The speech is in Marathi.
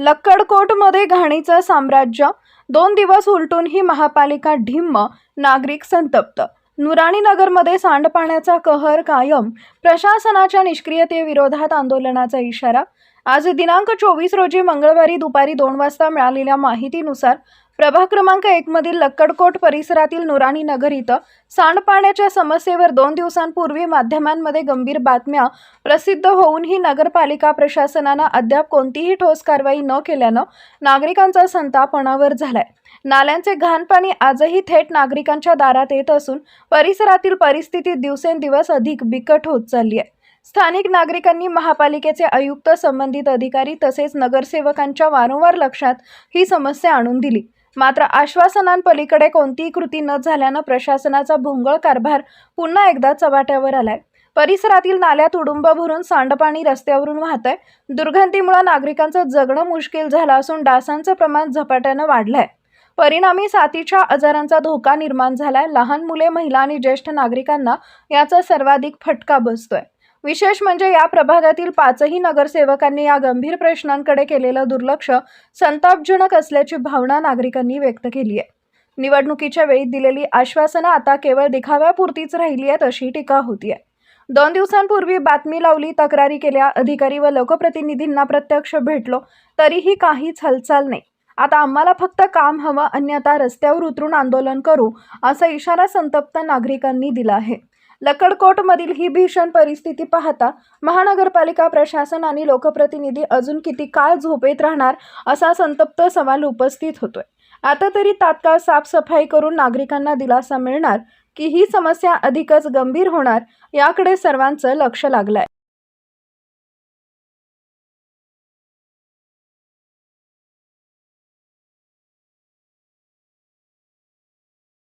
लक्कडकोटमध्ये घाणीचं साम्राज्य, 2 दिवस उलटूनही महापालिका ढिम्म, नागरिक संतप्त. नुराणी नगरमध्ये सांडपाण्याचा कहर कायम, प्रशासनाच्या निष्क्रियतेविरोधात आंदोलनाचा इशारा. आज दिनांक 24 रोजी मंगळवारी दुपारी 2 वाजता मिळालेल्या माहितीनुसार प्रभाग क्रमांक 1 मधील लक्कडकोट परिसरातील नुराणी नगर इथं सांडपाण्याच्या समस्येवर 2 दिवसांपूर्वी माध्यमांमध्ये गंभीर बातम्या प्रसिद्ध होऊनही नगरपालिका प्रशासनानं अद्याप कोणतीही ठोस कारवाई न केल्यानं नागरिकांचा संताप अनावर झालाय. नाल्यांचे घाण पाणी आजही थेट नागरिकांच्या दारात येत असून परिसरातील परिस्थिती दिवसेंदिवस अधिक बिकट होत चालली आहे. स्थानिक नागरिकांनी महापालिकेचे आयुक्त, संबंधित अधिकारी तसेच नगरसेवकांच्या वारंवार लक्षात ही समस्या आणून दिली. मात्र आश्वासनांपलीकडे कोणतीही कृती न झाल्यानं प्रशासनाचा भोंगळ कारभार पुन्हा एकदा चव्हाट्यावर आलाय. परिसरातील नाल्या तुडुंब भरून सांडपाणी रस्त्यावरून वाहतंय. दुर्गंधीमुळे नागरिकांचं जगणं मुश्किल झालं असून डासांचं प्रमाण झपाट्यानं वाढलंय. परिणामी साथीच्या आजारांचा धोका निर्माण झालाय. लहान मुले, महिला आणि ज्येष्ठ नागरिकांना याचा सर्वाधिक फटका बसतोय. विशेष म्हणजे या प्रभागातील 5ही नगरसेवकांनी या गंभीर प्रश्नांकडे केलेलं दुर्लक्ष संतापजनक असल्याची भावना नागरिकांनी व्यक्त केली आहे. निवडणुकीच्या वेळी दिलेली आश्वासनं आता केवळ दिखाव्यापुरतीच राहिली आहेत अशी टीका होतीये. 2 दिवसांपूर्वी बातमी लावली, तक्रारी केल्या, अधिकारी व लोकप्रतिनिधींना प्रत्यक्ष भेटलो, तरीही काहीच हालचाल नाही. आता आम्हाला फक्त काम हवं, अन्यथा रस्त्यावर उतरून आंदोलन करू, असा इशारा संतप्त नागरिकांनी दिला आहे. लक्कडकोटमधील ही भीषण परिस्थिती पाहता महानगरपालिका प्रशासन आणि लोकप्रतिनिधी अजून किती काळ झोपेत राहणार असा संतप्त सवाल उपस्थित होतोय. आता तरी तात्काळ साफसफाई करून नागरिकांना दिलासा मिळणार की ही समस्या अधिकच गंभीर होणार, याकडे सर्वांचं लक्ष लागलंय.